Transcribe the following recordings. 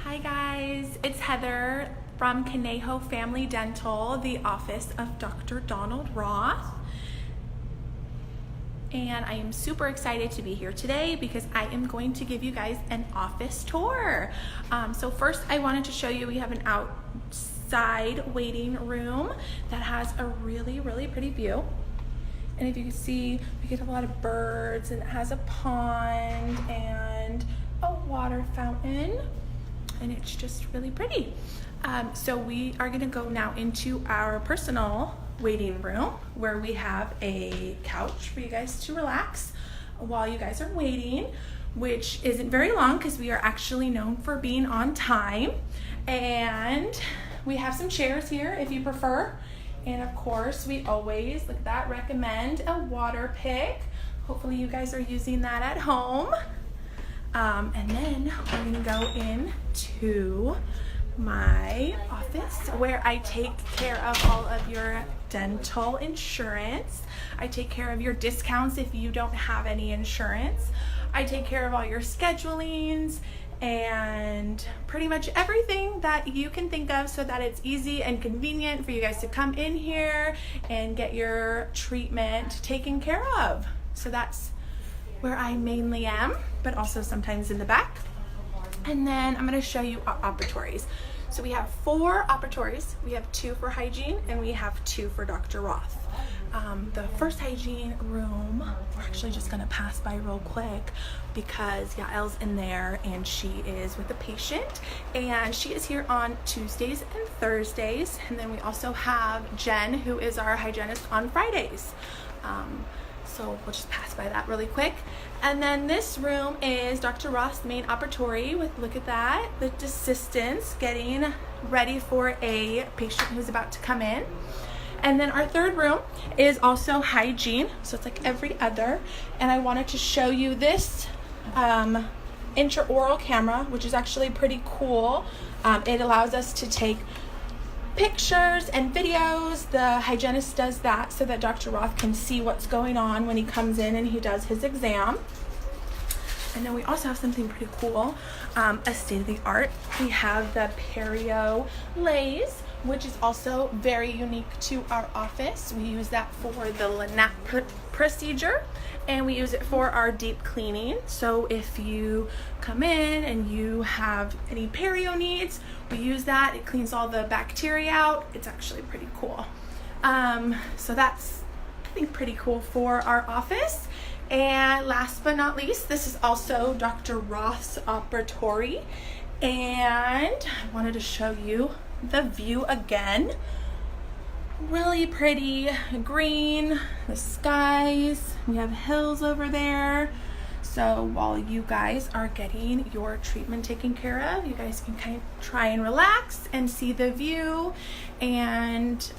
Hi guys, it's Heather from Conejo Family Dental, the office of Dr. Donald Roth. And I am super excited to be here today because I am going to give you guys an office tour. So first I wanted to show you we have an outside waiting room that has a really pretty view. And if you can see, we get a lot of birds, and it has a pond and a water fountain, and it's just really pretty. So we are gonna go now into our personal waiting room where we have a couch for you guys to relax while you guys are waiting, which isn't very long because we are actually known for being on time. And we have some chairs here if you prefer. And of course, we always, look at that, recommend a water pick. Hopefully you guys are using that at home. And then we're gonna go into my office where I take care of all of your dental insurance. I take care of your discounts if you don't have any insurance. I take care of all your schedulings and pretty much everything that you can think of so that it's easy and convenient for you guys to come in here and get your treatment taken care of. So that's where I mainly am, but also sometimes in the back. And then I'm gonna show you our operatories. So we have 4 operatories. We have 2 for hygiene and we have 2 for Dr. Roth. The first hygiene room, we're actually just gonna pass by real quick because Yael's in there and she is with a patient, and she is here on Tuesdays and Thursdays. And then we also have Jen, who is our hygienist, on Fridays. So we'll just pass by that really quick. And then this room is Dr. Roth's main operatory with, look at that, the assistants getting ready for a patient who's about to come in. And then our third room is also hygiene, so it's like every other. And I wanted to show you this intraoral camera, which is actually pretty cool. It allows us to take pictures and videos. The hygienist does that so that Dr. Roth can see what's going on when he comes in and he does his exam. And then we also have something pretty cool, a state-of-the-art. We have the perio lays, which is also very unique to our office. We use that for the Lynette procedure, and we use it for our deep cleaning. So if you come in and you have any perio needs, we use that. It cleans all the bacteria out. It's actually pretty cool. So that's, I think, pretty cool for our office. And last but not least, this is also Dr. Roth's operatory. And I wanted to show you the view again. Really pretty green, the skies, we have hills over there. So while you guys are getting your treatment taken care of, you guys can kind of try and relax and see the view. And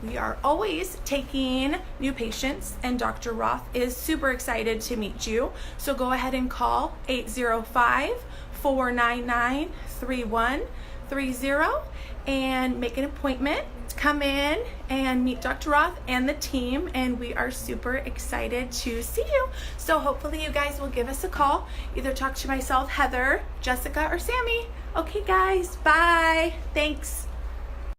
we are always taking new patients, and Dr. Roth is super excited to meet you. So go ahead and call 805-499-3130 and make an appointment to come in and meet Dr. Roth and the team, and we are super excited to see you. So hopefully you guys will give us a call, either talk to myself, Heather, Jessica, or Sammy. Okay guys, bye. Thanks.